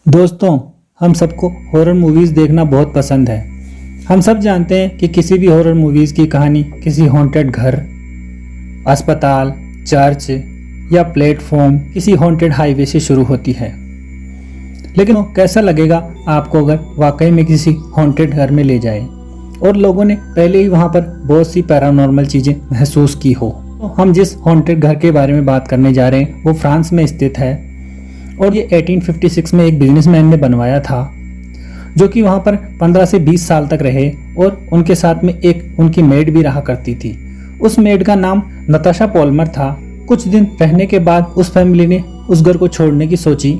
दोस्तों, हम सबको हॉरर मूवीज़ देखना बहुत पसंद है। हम सब जानते हैं कि किसी भी हॉरर मूवीज़ की कहानी किसी हॉन्टेड घर, अस्पताल, चर्च या प्लेटफॉर्म, किसी हॉन्टेड हाईवे से शुरू होती है। लेकिन वो कैसा लगेगा आपको अगर वाकई में किसी हॉन्टेड घर में ले जाए और लोगों ने पहले ही वहाँ पर बहुत सी पैरानॉर्मल चीज़ें महसूस की हो। तो हम जिस हॉन्टेड घर के बारे में बात करने जा रहे हैं वो फ्रांस में स्थित है और ये 1856 में एक बिजनेसमैन ने बनवाया था, जो कि वहाँ पर 15 से 20 साल तक रहे और उनके साथ में एक उनकी मेड भी रहा करती थी। उस मेड का नाम नताशा पॉल्मर था। कुछ दिन रहने के बाद उस फैमिली ने उस घर को छोड़ने की सोची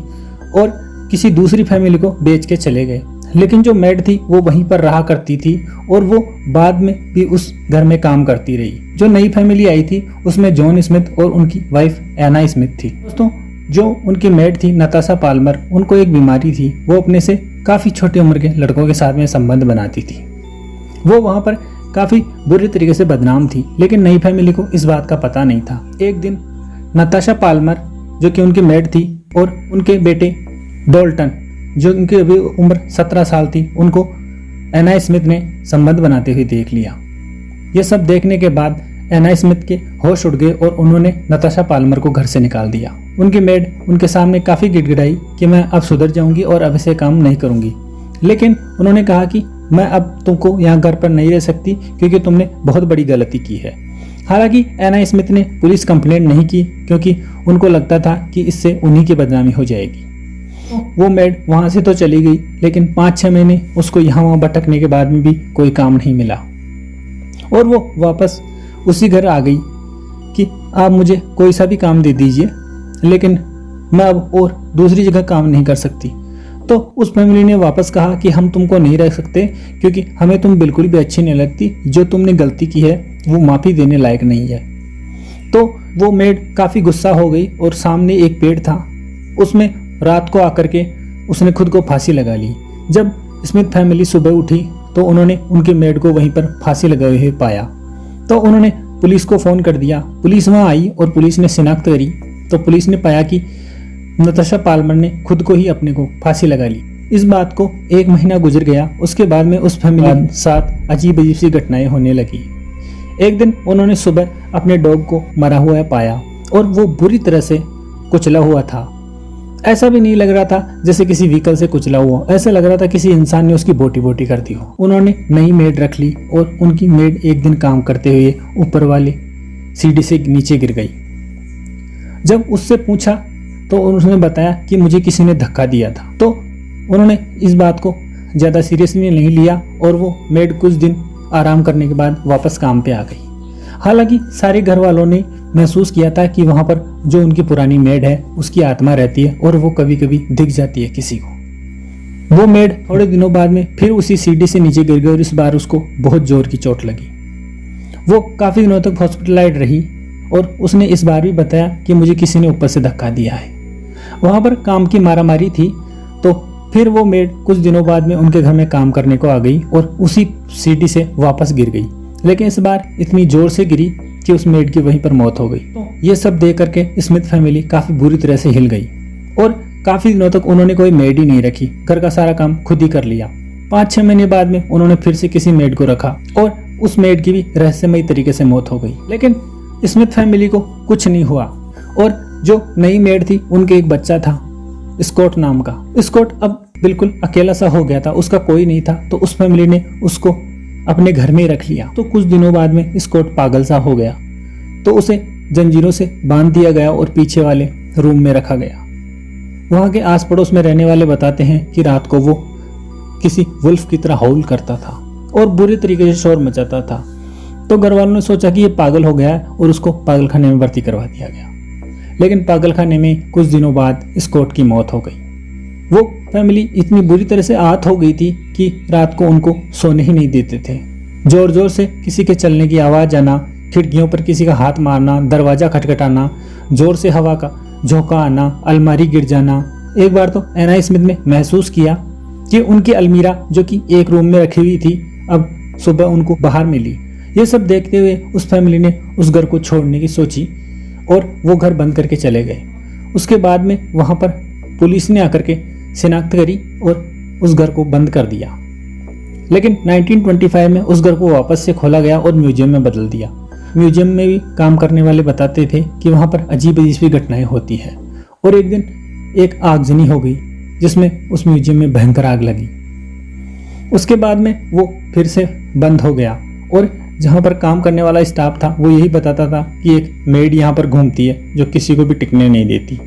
और किसी दूसरी फैमिली को बेच के चले गए। लेकिन जो मेड थी वो वहीं पर रहा करती थी और वो बाद में भी उस घर में काम करती रही। जो नई फैमिली आई थी उसमें जॉन स्मिथ और उनकी वाइफ एना स्मिथ थी। दोस्तों, जो उनकी मेड थी नताशा पाल्मर, उनको एक बीमारी थी। वो अपने से काफ़ी छोटी उम्र के लड़कों के साथ में संबंध बनाती थी। वो वहाँ पर काफ़ी बुरी तरीके से बदनाम थी, लेकिन नई फैमिली को इस बात का पता नहीं था। एक दिन नताशा पाल्मर, जो कि उनकी मेड थी, और उनके बेटे डॉल्टन, जो उनकी अभी उम्र 17 साल थी, उनको एना स्मिथ ने संबंध बनाते हुए देख लिया। ये सब देखने के बाद एना स्मिथ के होश उड़ गए और उन्होंने नताशा पाल्मर को घर से निकाल दिया। उनकी मेड उनके सामने काफ़ी गिड़गिड़ाई कि मैं अब सुधर जाऊंगी और अब ऐसे काम नहीं करूंगी। लेकिन उन्होंने कहा कि मैं अब तुमको यहाँ घर पर नहीं रह सकती क्योंकि तुमने बहुत बड़ी गलती की है। हालांकि एना स्मिथ ने पुलिस कंप्लेंट नहीं की क्योंकि उनको लगता था कि इससे उन्हीं की बदनामी हो जाएगी। वो मेड वहाँ से तो चली गई, लेकिन 5-6 महीने उसको यहाँ वहाँ भटकने के बाद में भी कोई काम नहीं मिला और वो वापस उसी घर आ गई कि आप मुझे कोई सा भी काम दे दीजिए, लेकिन मैं अब और दूसरी जगह काम नहीं कर सकती। तो उस फैमिली ने वापस कहा कि हम तुमको नहीं रख सकते क्योंकि हमें तुम बिल्कुल भी अच्छी नहीं लगती। जो तुमने गलती की है वो माफ़ी देने लायक नहीं है। तो वो मेड काफ़ी गुस्सा हो गई और सामने एक पेड़ था, उसमें रात को आकर के उसने खुद को फांसी लगा ली। जब स्मिथ फैमिली सुबह उठी तो उन्होंने उनकी मेड को वहीं पर फांसी लगाए हुए पाया। तो उन्होंने पुलिस को फ़ोन कर दिया। पुलिस वहाँ आई और पुलिस ने शिनाख्त करी तो पुलिस ने पाया कि नताशा पाल्मर ने खुद को ही अपने को फांसी लगा ली। इस बात को 1 महीना गुजर गया। उसके बाद में उस फैमिली के साथ अजीब अजीब सी घटनाएं होने लगी। एक दिन उन्होंने सुबह अपने डॉग को मरा हुआ पाया और वो बुरी तरह से कुचला हुआ था। ऐसा भी नहीं लग रहा था जैसे किसी व्हीकल से कुचला हुआ, ऐसा लग रहा था किसी इंसान ने उसकी बोटी बोटी कर दी हो। उन्होंने नई मेड रख ली और उनकी मेड एक दिन काम करते हुए ऊपर वाले सीढ़ी से नीचे गिर गई। जब उससे पूछा तो उसने बताया कि मुझे किसी ने धक्का दिया था। तो उन्होंने इस बात को ज़्यादा सीरियसली नहीं लिया और वो मेड कुछ दिन आराम करने के बाद वापस काम पे आ गई। हालांकि सारे घर वालों ने महसूस किया था कि वहाँ पर जो उनकी पुरानी मेड है उसकी आत्मा रहती है और वो कभी कभी दिख जाती है किसी को। वो मेड थोड़े दिनों बाद में फिर उसी सीढ़ी से नीचे गिर गई और इस बार उसको बहुत जोर की चोट लगी। वो काफ़ी दिनों तक हॉस्पिटलाइज्ड रही और उसने इस बार भी बताया कि मुझे किसी ने ऊपर से धक्का दिया है। वहाँ पर काम की मारामारी थी। तो फिर वो मेड कुछ दिनों बाद में उनके घर में काम करने को आ गई और उसी सीढ़ी से वापस गिर गई, लेकिन इस बार इतनी जोर से गिरी कि उस मेड की वहीं पर मौत हो गई। तो ये सब देख करके स्मिथ फैमिली काफ़ी बुरी तरह से हिल गई और काफ़ी दिनों तक उन्होंने कोई मेड ही नहीं रखी, घर का सारा काम खुद ही कर लिया। 5-6 महीने बाद में उन्होंने फिर से किसी मेड को रखा और उस मेड की भी रहस्यमयी तरीके से मौत हो गई। लेकिन स्मिथ फैमिली को कुछ नहीं हुआ और जो नई मेड थी उनके एक बच्चा था, स्कॉट नाम का। स्कॉट अब बिल्कुल अकेला सा हो गया था, उसका कोई नहीं था। तो उस फैमिली ने उसको अपने घर में रख लिया। तो कुछ दिनों बाद में स्कॉट पागल सा हो गया, तो उसे जंजीरों से बांध दिया गया और पीछे वाले रूम में रखा गया। वहाँ के आस पड़ोस में रहने वाले बताते हैं कि रात को वो किसी वुल्फ की तरह हाउल करता था और बुरी तरीके से शोर मचाता था। तो घर वालों ने सोचा कि ये पागल हो गया है और उसको पागलखाने में भर्ती करवा दिया गया। लेकिन पागलखाने में कुछ दिनों बाद स्कॉट की मौत हो गई। वो फैमिली इतनी बुरी तरह से आहत हो गई थी कि रात को उनको सोने ही नहीं देते थे। जोर जोर से किसी के चलने की आवाज़ आना, खिड़कियों पर किसी का हाथ मारना, दरवाज़ा खटखटाना, जोर से हवा का झोंका आना, अलमारी गिर जाना। एक बार तो एना स्मिथ ने महसूस किया कि उनकी अलमीरा जो कि एक रूम में रखी हुई थी अब सुबह उनको बाहर मिली। ये सब देखते हुए उस फैमिली ने उस घर को छोड़ने की सोची और वो घर बंद करके चले गए। उसके बाद में वहाँ पर पुलिस ने आकर के शिनाख्त करी और उस घर को बंद कर दिया। लेकिन 1925 में उस घर को वापस से खोला गया और म्यूजियम में बदल दिया। म्यूजियम में भी काम करने वाले बताते थे कि वहाँ पर अजीब अजीब घटनाएं होती है। और एक दिन एक आगजनी हो गई जिसमें उस म्यूजियम में भयंकर आग लगी। उसके बाद में वो फिर से बंद हो गया और जहाँ पर काम करने वाला स्टाफ था वो यही बताता था कि एक मेड यहाँ पर घूमती है जो किसी को भी टिकने नहीं देती।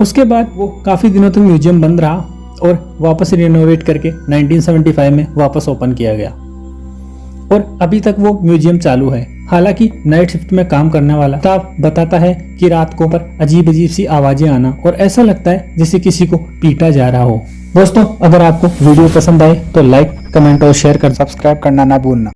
उसके बाद वो काफ़ी दिनों तक म्यूजियम बंद रहा और वापस रिनोवेट करके 1975 में वापस ओपन किया गया और अभी तक वो म्यूजियम चालू है। हालांकि नाइट शिफ्ट में काम करने वाला स्टाफ बताता है कि रात को पर अजीब अजीब सी आवाजें आना और ऐसा लगता है जैसे किसी को पीटा जा रहा हो। दोस्तों, अगर आपको वीडियो पसंद आए तो लाइक, कमेंट और शेयर कर सब्सक्राइब करना ना भूलना।